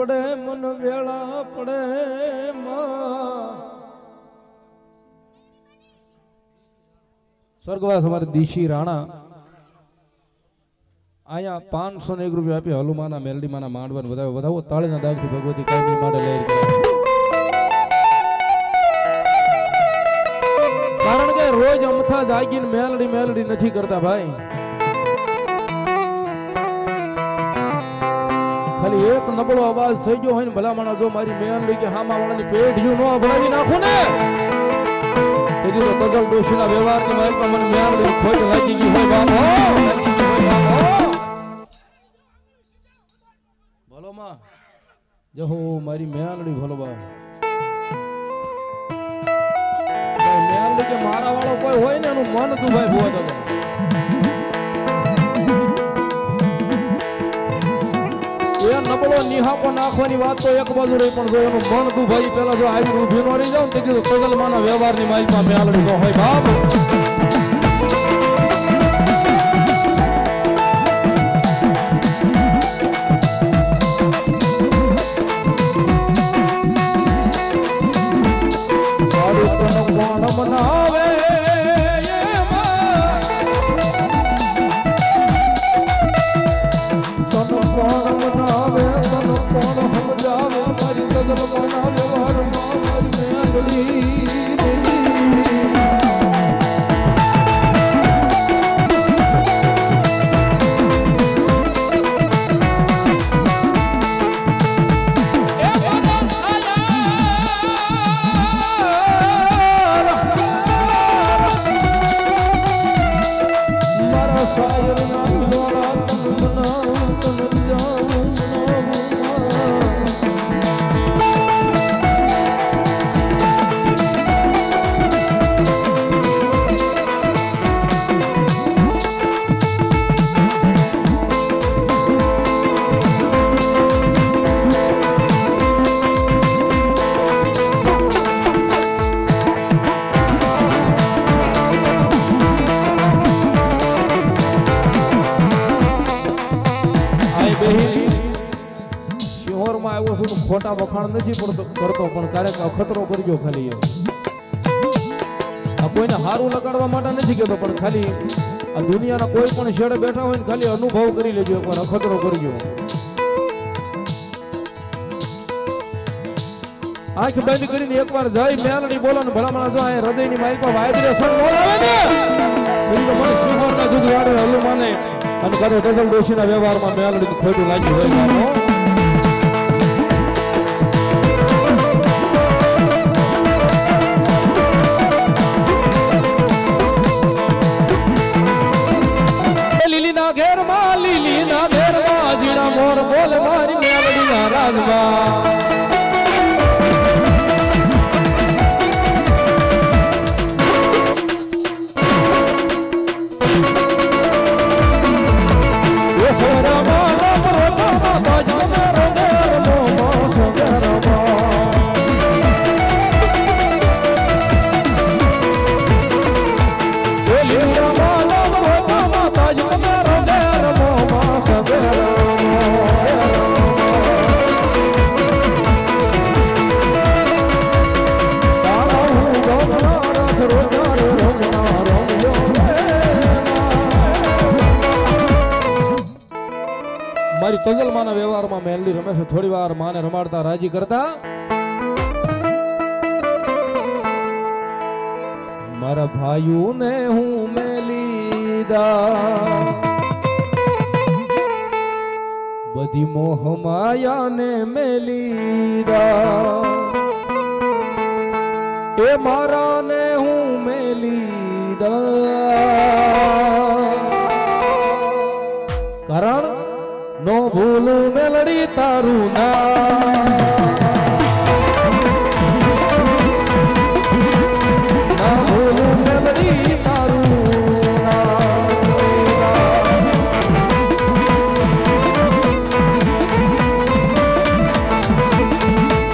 પડે મન વેળા પડે સ્વર્ગવાસ અમારે દિશી રાણા અહીંયા 501 રૂપિયા આપી હલુમાના મેલડીમાના માંડવાને વધાવો તાળીના દાગથી ભગવતી કાયમી માટે લઈ કારણ કે રોજ અમથા જાગીને મેલડી નથી કરતા ભાઈ ખાલી એક નબળો અવાજ થઈ ગયો હોય ને ભલામણા જો મારી મેલડી કે હામા વાળાની પેઢીયું નો ભરાવી નાખું ને તેથી તો તગલ ડોશીના વ્યવહારની માહિતી મને મેલડી ખોટ લાગી ગઈ હોય બાપો ભલો માં જહો મારી મેલડી ભલો બા મેલડી કે મારા વાળો કોઈ હોય ને એનું મન દુભાઈ ભૂવા દાદા એ નબળો નિહાકો નાખવાની વાત તો એક બાજુ રહી પણ જો એનું મન દુભાઈ પેલા જો આવી ઊભી ન રહી જાવ તો કીધું તગલમાના વ્યવહારની માઇલમાં મેલડી ન હોય બાપ ખોટા વખાણ નથી કરતો પણ ક્યારેક અખતરો કરજો ખાલી આ કોઈને હારું લગાડવા માટે નથી કહેતો પણ ખાલી આ દુનિયાના કોઈ પણ છેડે બેઠા હોય ને ખાલી અનુભવ કરી લેજો એકવાર અખતરો કરજો આંખ બંધ કરીને એકવાર જય મેલડી બોલો ને ભલામણા જો આ હૃદયની માઇલમાં વાઇબ્રેશન બોલાવે ને બીજું તો મને સિંહોરના દૂધ વાળે હલુમાને અને કરો તગલ ડોશીના વ્યવહારમાં મેલડી ખોટું લાગ્યું હોય મારો લીલીના ઘેરમાં જીણા મોર બોલ મારી મેલડીના રાજવા મારી તગલમાના વ્યવહારમાં મેલડી રમેશ થોડી વાર માને રમાડતા રાજી કરતા મારા ભાઈઓને હું મેલીદા બધી મોહ માયાને મેલીદા એ મારાને હું મેલીદા કારણ નો ભૂલું મેલડી તારું ના ભૂલું મેલડી તારું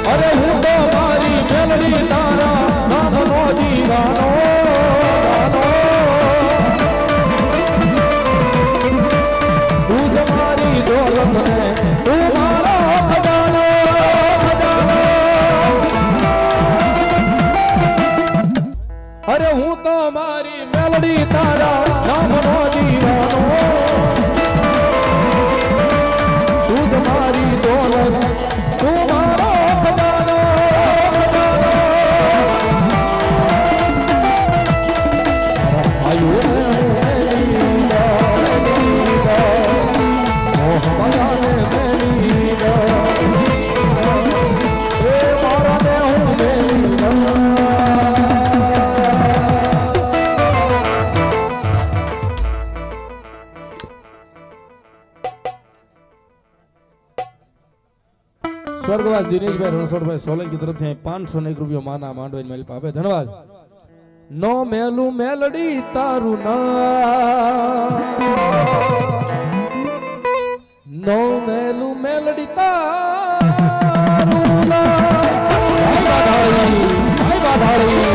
અરે હું તો મારી મેલડી તારા નામનો દીવાનો તું મારી દોલત તું મારા ખજાના સ્વર્ગવાસ દિનેશભાઈ રણછોડભાઈ સોલંકી તરફથી 501 રૂપિયા માના માંડવાની મેલ આપે ધન્યવાદ નો મેલું મેલડી તારું ના નો મેલું મેલડી તારું ના ભાઈ બાધાળી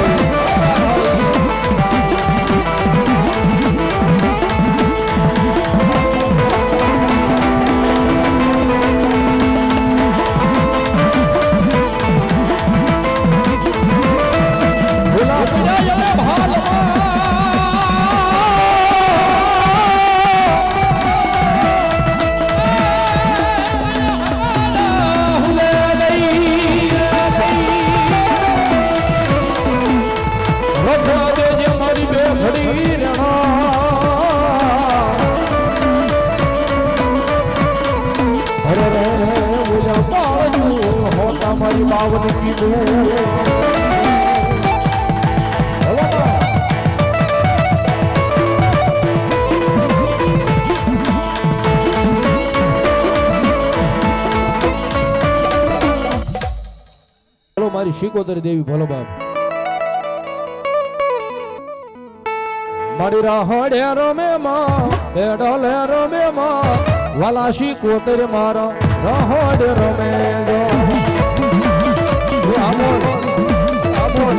મારી બાવન કીધું મારી શિકોતર દેવી ભલો બાપ મારી રાહડે રમે માં એડલે રમે માં વાલા શિકોતર મારા રાહડે રમે જો આમોન આમોન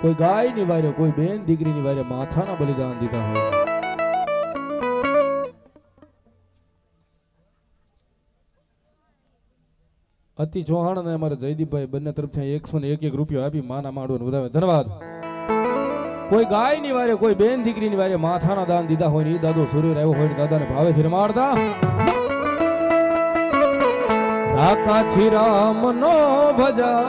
કોઈ ગાય ની વારે કોઈ બેન દીકરી ની વારે માથાના બલિદાન દીધા હોય અતિ ચૌહાણ અને અમારા જયદીપભાઈ બંને તરફથી 101 રૂપિયા આપી માના માંડવાનું વધારે ધન્યવાદ કોઈ ગાય ની વારે કોઈ બેન દીકરી ની વારે માથાના દાન દીધા હોય ને દાદો સૂર્ય આવ્યો હોય ને દાદાને ભાવે થી રમાડતા રાકાથી રામ નો ભજા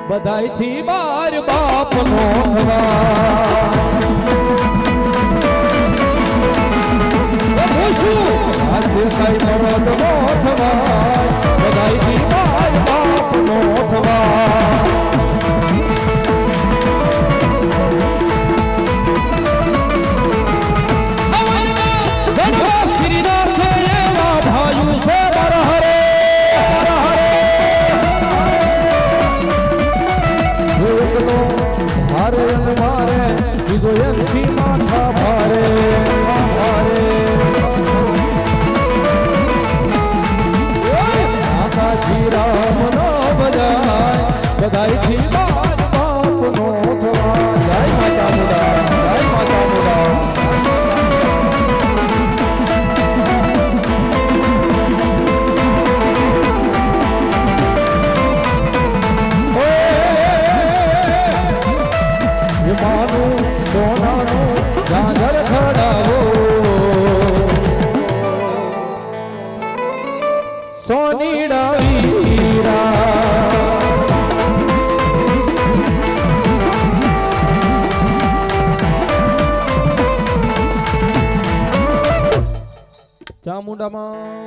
બધાઈ થી બાર બાપ નો બધાઈ થી બાર બાપ નો ચામુંડામાં